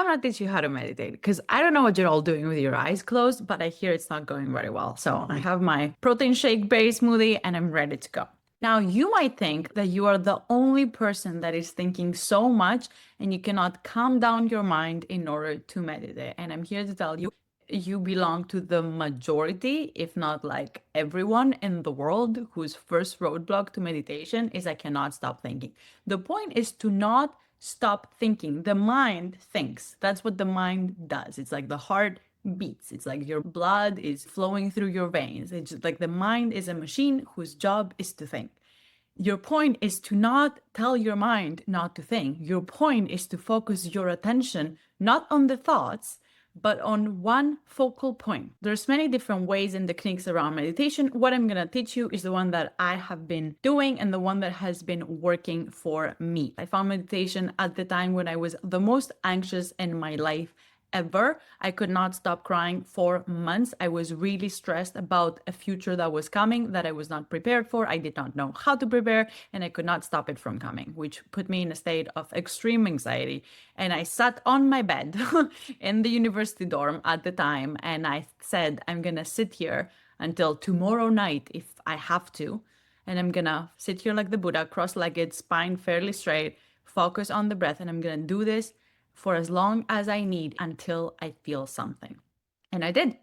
I'm going to teach you how to meditate because I don't know what you're all doing with your eyes closed, but I hear it's not going very well. So I have my protein shake berry smoothie and I'm ready to go. Now, you might think that you are the only person that is thinking so much and you cannot calm down your mind in order to meditate. And I'm here to tell you, you belong to the majority, if not like everyone in the world whose first roadblock to meditation is I cannot stop thinking. The point is to not stop thinking. The mind thinks. That's what the mind does. It's like the heart beats. It's like your blood is flowing through your veins. It's just like the mind is a machine whose job is to think. Your point is to not tell your mind not to think. Your point is to focus your attention not on the thoughts, but on one focal point. There's many different ways and techniques around meditation. What I'm going to teach you is the one that I have been doing and the one that has been working for me. I found meditation at the time when I was the most anxious in my life ever. I could not stop crying for months. I was really stressed about a future that was coming that I was not prepared for. I did not know how to prepare and I could not stop it from coming, which put me in a state of extreme anxiety. And I sat on my bed in the university dorm at the time and I said, I'm going to sit here until tomorrow night if I have to. And I'm going to sit here like the Buddha, cross-legged, spine fairly straight, focus on the breath. And I'm going to do this for as long as I need until I feel something. And I did.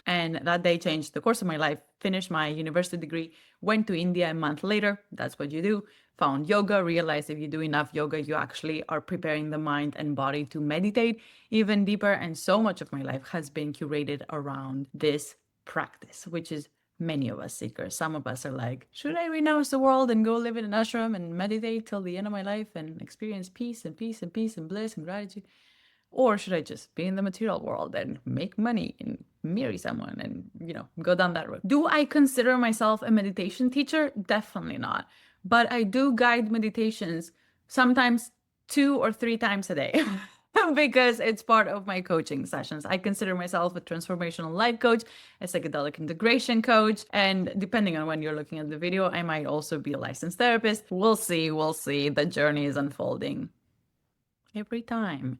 And that day changed the course of my life, finished my university degree, went to India a month later. That's what you do. Found yoga, realized if you do enough yoga, you actually are preparing the mind and body to meditate even deeper. And so much of my life has been curated around this practice, which is many of us seekers. Some of us are like, should I renounce the world and go live in an ashram and meditate till the end of my life and experience peace and peace and peace and bliss and gratitude? Or should I just be in the material world and make money and marry someone and, go down that road? Do I consider myself a meditation teacher? Definitely not. But I do guide meditations sometimes 2 or 3 times a day. Because it's part of my coaching sessions. I consider myself a transformational life coach, a psychedelic integration coach, and depending on when you're looking at the video, I might also be a licensed therapist. We'll see. The journey is unfolding. Every time.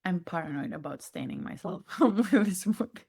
I'm paranoid about staining myself with this book.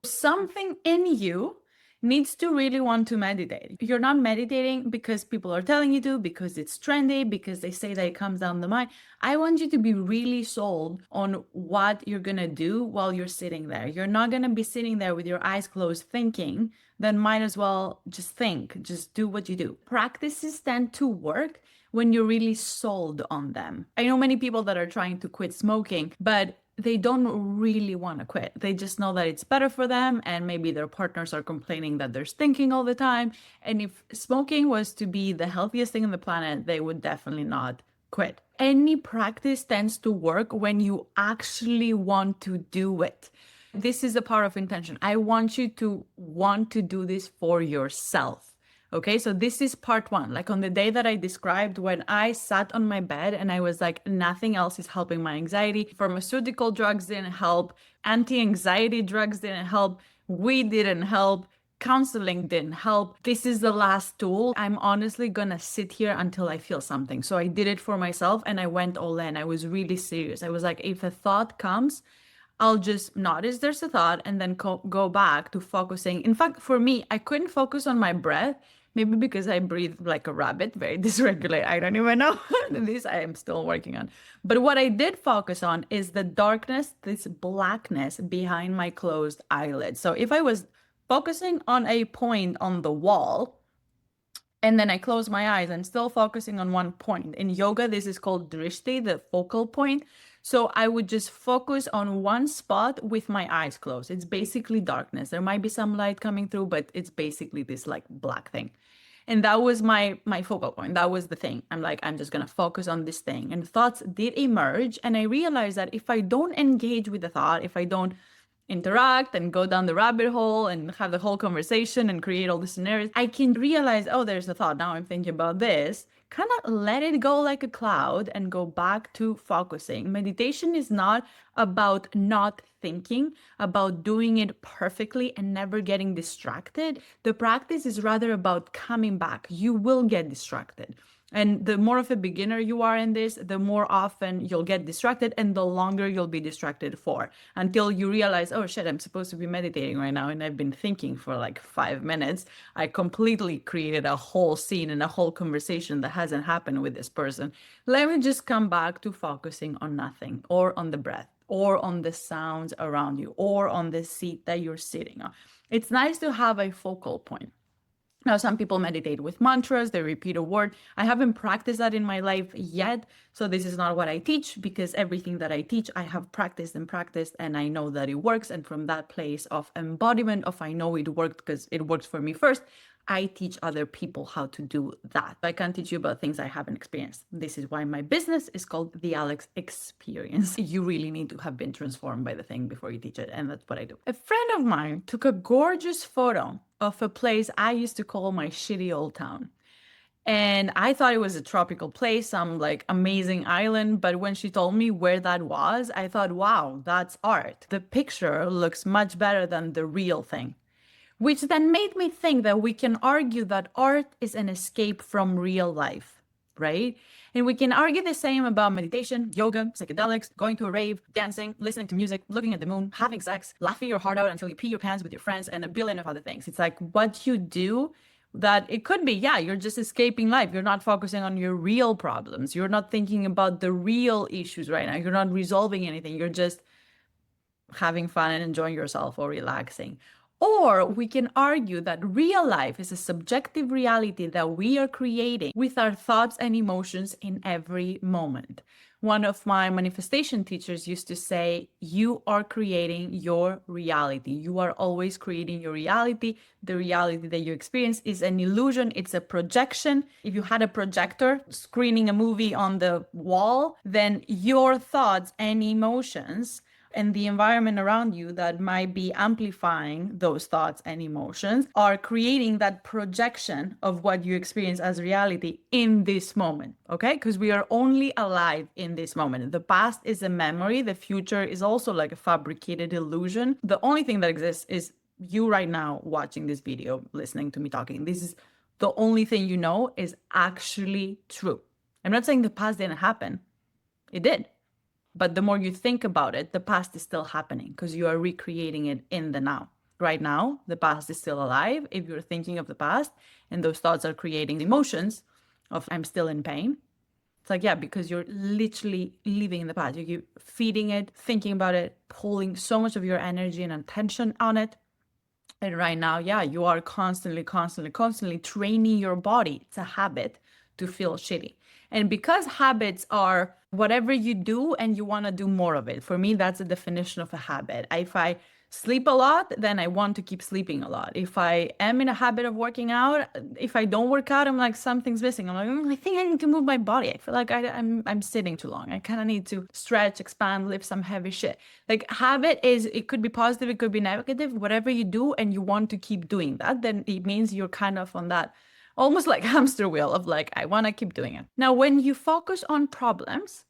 Something in you needs to really want to meditate. You're not meditating because people are telling you to, because it's trendy, because they say that it comes down the mind. I want you to be really sold on what you're going to do while you're sitting there. You're not going to be sitting there with your eyes closed thinking. Then might as well just think, just do what you do. Practices tend to work when you're really sold on them. I know many people that are trying to quit smoking, but they don't really want to quit. They just know that it's better for them, and maybe their partners are complaining that they're stinking all the time. And if smoking was to be the healthiest thing on the planet, they would definitely not quit. Any practice tends to work when you actually want to do it. This is the power of intention. I want you to want to do this for yourself. Okay, so this is part 1. Like on the day that I described, when I sat on my bed and I was like, nothing else is helping my anxiety. Pharmaceutical drugs didn't help. Anti-anxiety drugs didn't help. Weed didn't help. Counseling didn't help. This is the last tool. I'm honestly gonna sit here until I feel something. So I did it for myself and I went all in. I was really serious. I was like, if a thought comes, I'll just notice there's a thought and then go back to focusing. In fact, for me, I couldn't focus on my breath. Maybe because I breathe like a rabbit, very dysregulated. I don't even know. This I am still working on. But what I did focus on is the darkness, this blackness behind my closed eyelids. So if I was focusing on a point on the wall, and then I close my eyes, I'm still focusing on one point. In yoga, this is called drishti, the focal point. So I would just focus on one spot with my eyes closed. It's basically darkness. There might be some light coming through, but it's basically this like black thing. And that was my focal point. That was the thing. I'm like, I'm just going to focus on this thing. And thoughts did emerge. And I realized that if I don't engage with the thought, if I don't interact and go down the rabbit hole and have the whole conversation and create all the scenarios, I can realize, oh, there's a thought. Now I'm thinking about this. Kind of let it go like a cloud and go back to focusing. Meditation is not about not thinking, about doing it perfectly and never getting distracted. The practice is rather about coming back. You will get distracted. And the more of a beginner you are in this, the more often you'll get distracted and the longer you'll be distracted for until you realize, oh shit, I'm supposed to be meditating right now. And I've been thinking for like 5 minutes. I completely created a whole scene and a whole conversation that hasn't happened with this person. Let me just come back to focusing on nothing or on the breath or on the sounds around you or on the seat that you're sitting on. It's nice to have a focal point. Now, some people meditate with mantras, they repeat a word. I haven't practiced that in my life yet. So this is not what I teach, because everything that I teach, I have practiced and I know that it works. And from that place of embodiment of I know it worked because it works for me first, I teach other people how to do that. I can't teach you about things I haven't experienced. This is why my business is called the Alex Experience. You really need to have been transformed by the thing before you teach it. And that's what I do. A friend of mine took a gorgeous photo of a place I used to call my shitty old town. And I thought it was a tropical place, some like amazing island. But when she told me where that was, I thought, wow, that's art. The picture looks much better than the real thing. Which then made me think that we can argue that art is an escape from real life, right? And we can argue the same about meditation, yoga, psychedelics, going to a rave, dancing, listening to music, looking at the moon, having sex, laughing your heart out until you pee your pants with your friends, and a billion of other things. It's like what you do that it could be, yeah, you're just escaping life. You're not focusing on your real problems. You're not thinking about the real issues right now. You're not resolving anything. You're just having fun and enjoying yourself or relaxing. Or we can argue that real life is a subjective reality that we are creating with our thoughts and emotions in every moment. One of my manifestation teachers used to say, you are creating your reality. You are always creating your reality. The reality that you experience is an illusion. It's a projection. If you had a projector screening a movie on the wall, then your thoughts and emotions and the environment around you that might be amplifying those thoughts and emotions are creating that projection of what you experience as reality in this moment, okay? Because we are only alive in this moment. The past is a memory. The future is also like a fabricated illusion. The only thing that exists is you right now watching this video, listening to me talking. This is the only thing you know is actually true. I'm not saying the past didn't happen. It did. But the more you think about it, the past is still happening because you are recreating it in the now. Right now, the past is still alive. If you're thinking of the past and those thoughts are creating emotions of I'm still in pain, it's like, yeah, because you're literally living in the past. You keep feeding it, thinking about it, pulling so much of your energy and attention on it. And right now, yeah, you are constantly training your body. It's a habit to feel shitty. And because habits are whatever you do and you want to do more of it. For me, that's the definition of a habit. If I sleep a lot, then I want to keep sleeping a lot. If I am in a habit of working out, if I don't work out, I'm like, something's missing. I'm like, I think I need to move my body. I feel like I'm sitting too long. I kind of need to stretch, expand, lift some heavy shit. Like habit is, it could be positive, it could be negative, whatever you do and you want to keep doing that, then it means you're kind of on that almost like hamster wheel of like, I want to keep doing it. Now, when you focus on problems,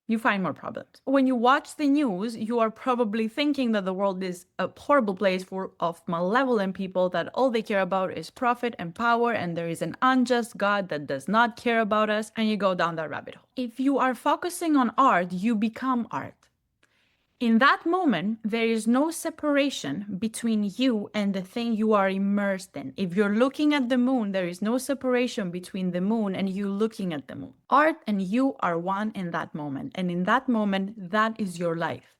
you find more problems. When you watch the news, you are probably thinking that the world is a horrible place full of malevolent people, that all they care about is profit and power, and there is an unjust God that does not care about us, and you go down that rabbit hole. If you are focusing on art, you become art. In that moment, there is no separation between you and the thing you are immersed in. If you're looking at the moon, there is no separation between the moon and you looking at the moon. Art and you are one in that moment. And in that moment, that is your life.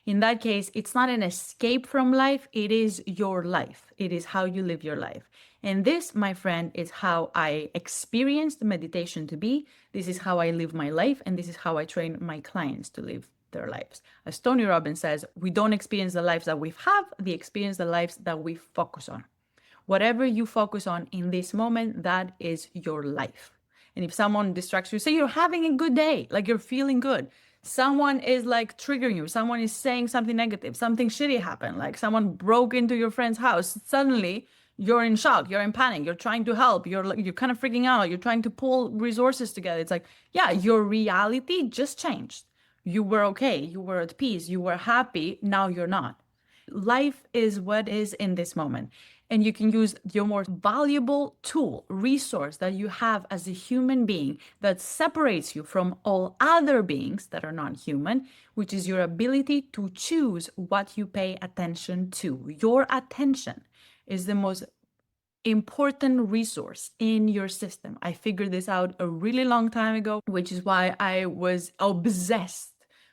In that case, it's not an escape from life. It is your life. It is how you live your life. And this, my friend, is how I experienced meditation to be. This is how I live my life. And this is how I train my clients to live their lives. As Tony Robbins says, we don't experience the lives that we have, we experience the lives that we focus on. Whatever you focus on in this moment, that is your life. And if someone distracts you, say you're having a good day, like you're feeling good. Someone is like triggering you. Someone is saying something negative. Something shitty happened. Like someone broke into your friend's house. Suddenly, you're in shock. You're in panic. You're trying to help. You're kind of freaking out. You're trying to pull resources together. It's like, yeah, your reality just changed. You were okay, you were at peace, you were happy, now you're not. Life is what is in this moment. And you can use your more valuable tool, resource that you have as a human being that separates you from all other beings that are not human, which is your ability to choose what you pay attention to. Your attention is the most important resource in your system. I figured this out a really long time ago, which is why I was obsessed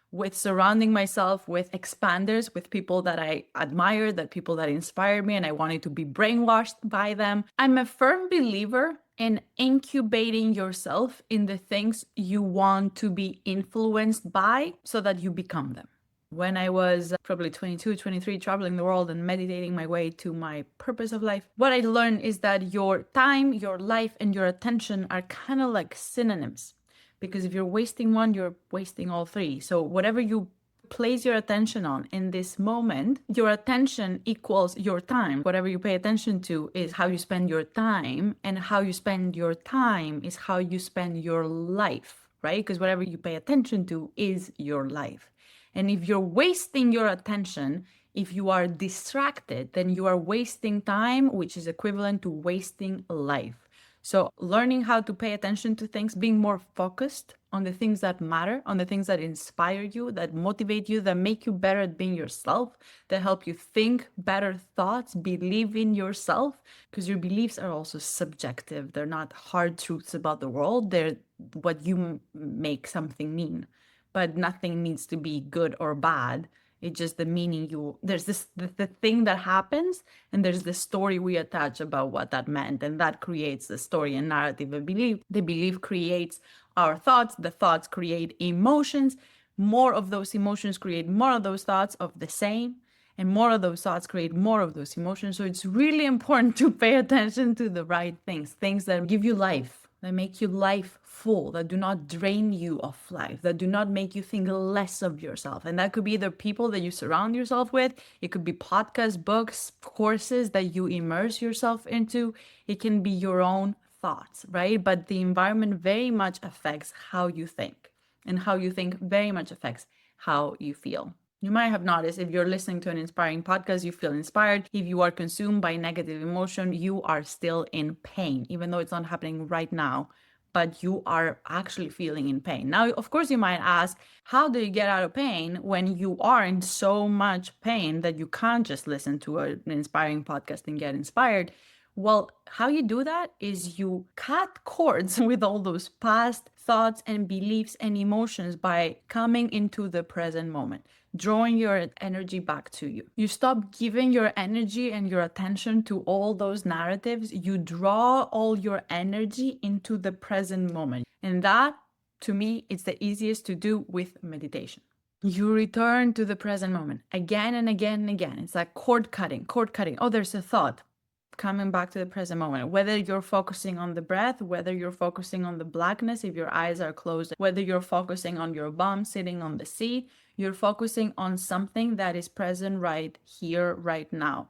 with surrounding myself with expanders, with people that I admire, that people that inspired me, and I wanted to be brainwashed by them. I'm a firm believer in incubating yourself in the things you want to be influenced by so that you become them. When I was probably 22, 23, traveling the world and meditating my way to my purpose of life, what I learned is that your time, your life, and your attention are kind of like synonyms. Because if you're wasting one, you're wasting all three. So whatever you place your attention on in this moment, your attention equals your time. Whatever you pay attention to is how you spend your time, and how you spend your time is how you spend your life, right? Because whatever you pay attention to is your life. And if you're wasting your attention, if you are distracted, then you are wasting time, which is equivalent to wasting life. So learning how to pay attention to things, being more focused on the things that matter, on the things that inspire you, that motivate you, that make you better at being yourself, that help you think better thoughts, believe in yourself, because your beliefs are also subjective. They're not hard truths about the world. They're what you make something mean. But nothing needs to be good or bad. It's just the meaning there's the thing that happens, and there's the story we attach about what that meant, and that creates the story and narrative of belief. The belief creates our thoughts, the thoughts create emotions, more of those emotions create more of those thoughts of the same, and more of those thoughts create more of those emotions. So it's really important to pay attention to the right things that give you life, that make your life full, that do not drain you of life, that do not make you think less of yourself. And that could be the people that you surround yourself with. It could be podcasts, books, courses that you immerse yourself into. It can be your own thoughts, right? But the environment very much affects how you think, and how you think very much affects how you feel. You might have noticed, if you're listening to an inspiring podcast, you feel inspired. If you are consumed by negative emotion, you are still in pain, even though it's not happening right now, but you are actually feeling in pain. Now, of course, you might ask, how do you get out of pain when you are in so much pain that you can't just listen to an inspiring podcast and get inspired? Well, how you do that is you cut cords with all those past thoughts and beliefs and emotions by coming into the present moment, drawing your energy back to you. You stop giving your energy and your attention to all those narratives. You draw all your energy into the present moment. And that, to me, it's the easiest to do with meditation. You return to the present moment again and again and again. It's like cord cutting, cord cutting. Oh, there's a thought. Coming back to the present moment, whether you're focusing on the breath, whether you're focusing on the blackness, if your eyes are closed, whether you're focusing on your bum sitting on the seat, you're focusing on something that is present right here, right now.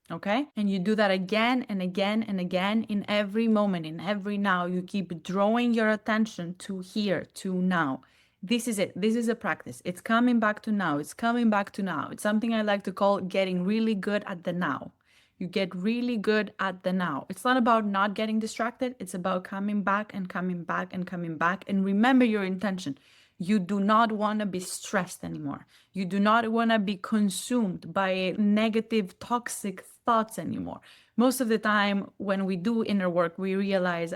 Okay? And you do that again and again and again in every moment, in every now. You keep drawing your attention to here, to now. This is it. This is a practice. It's coming back to now. It's coming back to now. It's something I like to call getting really good at the now. You get really good at the now. It's not about not getting distracted. It's about coming back and coming back and coming back. And remember your intention. You do not want to be stressed anymore. You do not want to be consumed by negative, toxic thoughts anymore. Most of the time, when we do inner work, we realize,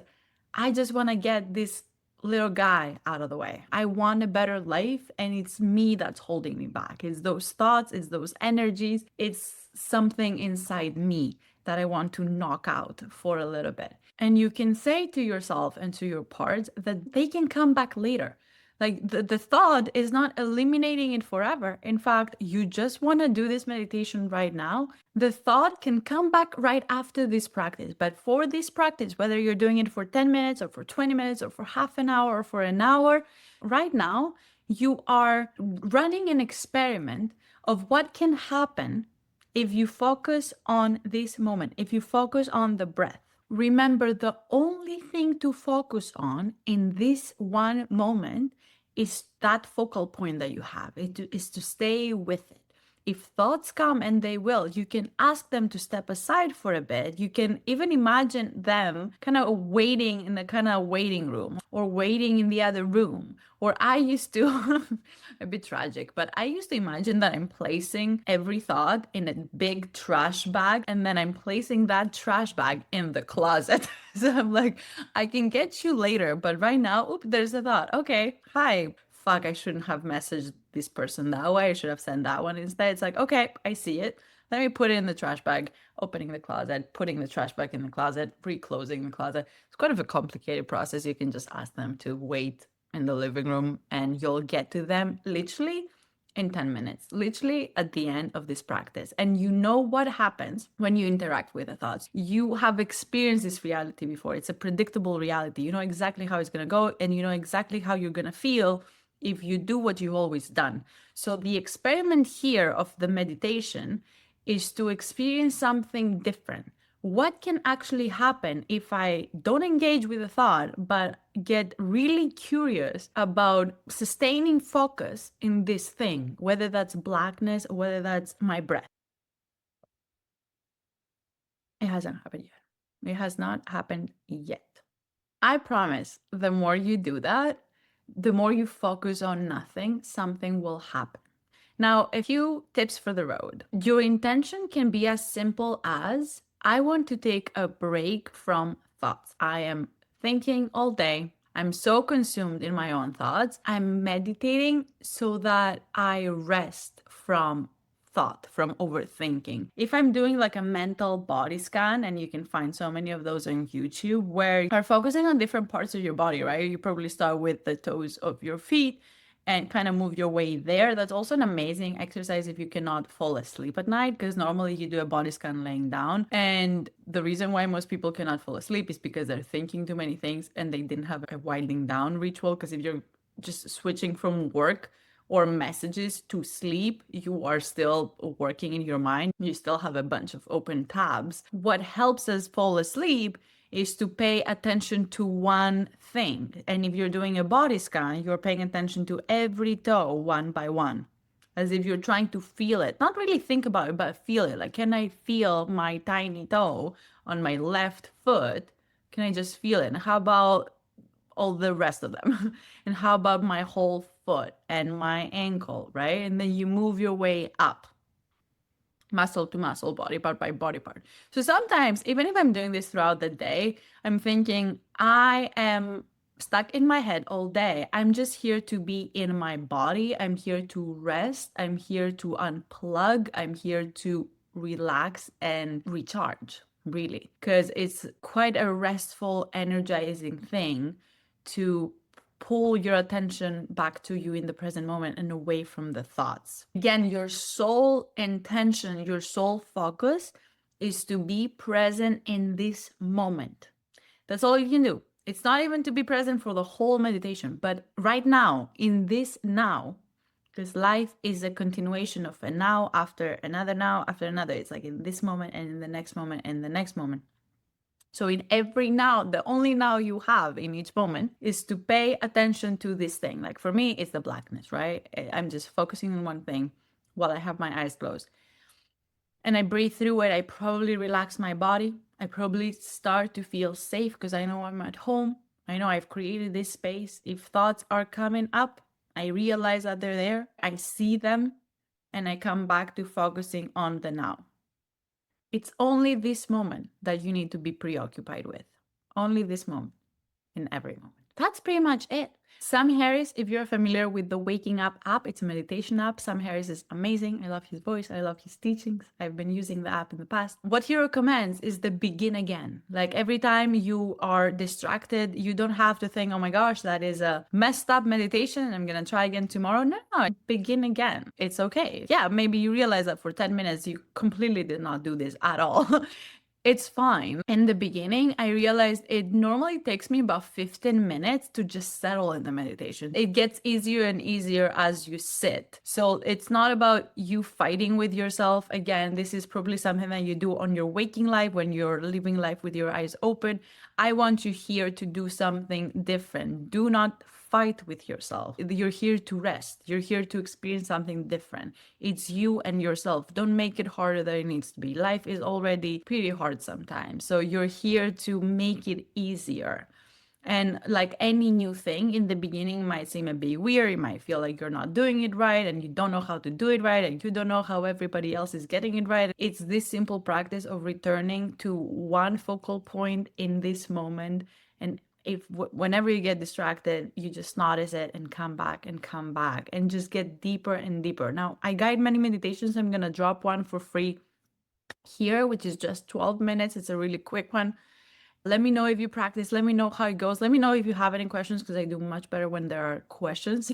I just want to get this little guy out of the way. I want a better life, and it's me that's holding me back. It's those thoughts, it's those energies, it's something inside me that I want to knock out for a little bit. And you can say to yourself and to your parts that they can come back later. Like the thought is not eliminating it forever. In fact, you just want to do this meditation right now. The thought can come back right after this practice. But for this practice, whether you're doing it for 10 minutes or for 20 minutes or for half an hour or for an hour, right now, you are running an experiment of what can happen if you focus on this moment, if you focus on the breath. Remember, the only thing to focus on in this one moment is that focal point that you have. It is to stay with it. If thoughts come, and they will, you can ask them to step aside for a bit. You can even imagine them kind of waiting in the kind of waiting room or waiting in the other room. Or I used to, a bit tragic, but I used to imagine that I'm placing every thought in a big trash bag, and then I'm placing that trash bag in the closet. So I'm like, I can get you later, but right now, oop, there's a thought. Okay, hi. Fuck, I shouldn't have messaged this person that way. I should have sent that one instead. It's like, okay, I see it. Let me put it in the trash bag, opening the closet, putting the trash bag in the closet, reclosing the closet. It's kind of a complicated process. You can just ask them to wait in the living room and you'll get to them literally in 10 minutes, literally at the end of this practice. And you know what happens when you interact with the thoughts. You have experienced this reality before. It's a predictable reality. You know exactly how it's going to go, and you know exactly how you're going to feel if you do what you've always done. So the experiment here of the meditation is to experience something different. What can actually happen if I don't engage with a thought, but get really curious about sustaining focus in this thing, whether that's blackness, whether that's my breath? It hasn't happened yet. It has not happened yet. I promise, the more you do that, the more you focus on nothing, something will happen. Now, a few tips for the road. Your intention can be as simple as, I want to take a break from thoughts. I am thinking all day. I'm so consumed in my own thoughts. I'm meditating so that I rest from thought, from overthinking. If I'm doing like a mental body scan, and you can find so many of those on YouTube, where you're focusing on different parts of your body, right? You probably start with the toes of your feet and kind of move your way there. That's also an amazing exercise if you cannot fall asleep at night, because normally you do a body scan laying down. And the reason why most people cannot fall asleep is because they're thinking too many things and they didn't have a winding down ritual. Because if you're just switching from work or messages to sleep, you are still working in your mind. You still have a bunch of open tabs. What helps us fall asleep is to pay attention to one thing. And if you're doing a body scan, you're paying attention to every toe one by one, as if you're trying to feel it. Not really think about it, but feel it. Like, can I feel my tiny toe on my left foot? Can I just feel it? And how about all the rest of them? And how about my whole foot and my ankle, right? And then you move your way up, muscle to muscle, body part by body part. So sometimes, even if I'm doing this throughout the day, I'm thinking, I am stuck in my head all day. I'm just here to be in my body. I'm here to rest. I'm here to unplug. I'm here to relax and recharge, really, because it's quite a restful, energizing thing to pull your attention back to you in the present moment and away from the thoughts. Again, your sole intention, your sole focus is to be present in this moment. That's all you can do. It's not even to be present for the whole meditation, but right now, in this now, because life is a continuation of a now after another. It's like in this moment and in the next moment and the next moment. So in every now, the only now you have in each moment is to pay attention to this thing. Like for me, it's the blackness, right? I'm just focusing on one thing while I have my eyes closed. And I breathe through it. I probably relax my body. I probably start to feel safe because I know I'm at home. I know I've created this space. If thoughts are coming up, I realize that they're there. I see them and I come back to focusing on the now. It's only this moment that you need to be preoccupied with. Only this moment, in every moment. That's pretty much it. Sam Harris, if you're familiar with the Waking Up app, it's a meditation app. Sam Harris is amazing. I love his voice. I love his teachings. I've been using the app in the past. What he recommends is the begin again. Like every time you are distracted, you don't have to think, oh my gosh, that is a messed up meditation. I'm going to try again tomorrow. No, begin again. It's okay. Yeah, maybe you realize that for 10 minutes, you completely did not do this at all. It's fine. In the beginning, I realized it normally takes me about 15 minutes to just settle in the meditation. It gets easier and easier as you sit. So it's not about you fighting with yourself. Again, this is probably something that you do on your waking life when you're living life with your eyes open. I want you here to do something different. Do not fight with yourself. You're here to rest. You're here to experience something different. It's you and yourself. Don't make it harder than it needs to be. Life is already pretty hard sometimes. So you're here to make it easier. And like any new thing in the beginning might seem a bit weird. You might feel like you're not doing it right and you don't know how to do it right and you don't know how everybody else is getting it right. It's this simple practice of returning to one focal point in this moment. And if whenever you get distracted, you just notice it and come back and just get deeper and deeper. Now, I guide many meditations. I'm going to drop one for free here, which is just 12 minutes. It's a really quick one. Let me know if you practice. Let me know how it goes. Let me know if you have any questions, because I do much better when there are questions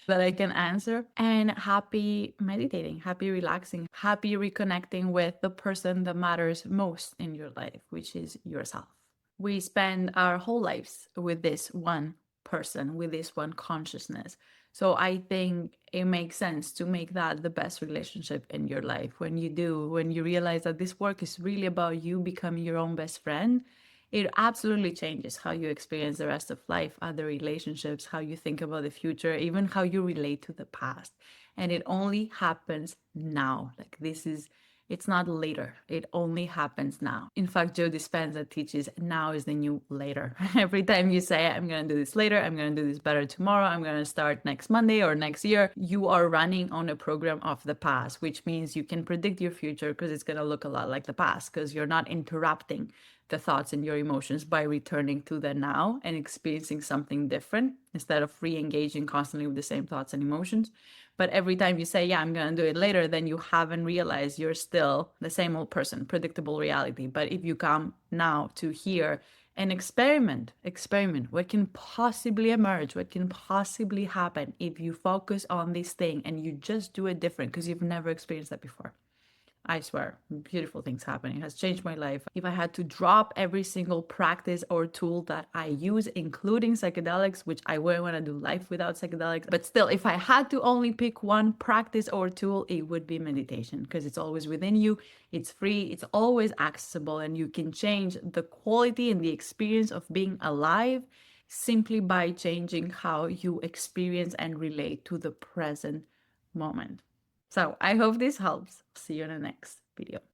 that I can answer. And happy meditating, happy relaxing, happy reconnecting with the person that matters most in your life, which is yourself. We spend our whole lives with this one person, with this one consciousness. So I think it makes sense to make that the best relationship in your life. When you realize that this work is really about you becoming your own best friend, it absolutely changes how you experience the rest of life, other relationships, how you think about the future, even how you relate to the past. And it only happens now. Like it's not later. It only happens now. In fact, Joe Dispenza teaches now is the new later. Every time you say, I'm going to do this later, I'm going to do this better tomorrow, I'm going to start next Monday or next year, you are running on a program of the past, which means you can predict your future because it's going to look a lot like the past, because you're not interrupting the thoughts and your emotions by returning to the now and experiencing something different instead of re-engaging constantly with the same thoughts and emotions. But every time you say, yeah, I'm going to do it later, then you haven't realized you're still the same old person, predictable reality. But if you come now to here and experiment what can possibly emerge, what can possibly happen if you focus on this thing and you just do it different because you've never experienced that before. I swear, beautiful things happening. It has changed my life. If I had to drop every single practice or tool that I use, including psychedelics, which I wouldn't want to do life without psychedelics, but still, if I had to only pick one practice or tool, it would be meditation, because it's always within you, it's free, it's always accessible, and you can change the quality and the experience of being alive simply by changing how you experience and relate to the present moment. So I hope this helps. See you in the next video.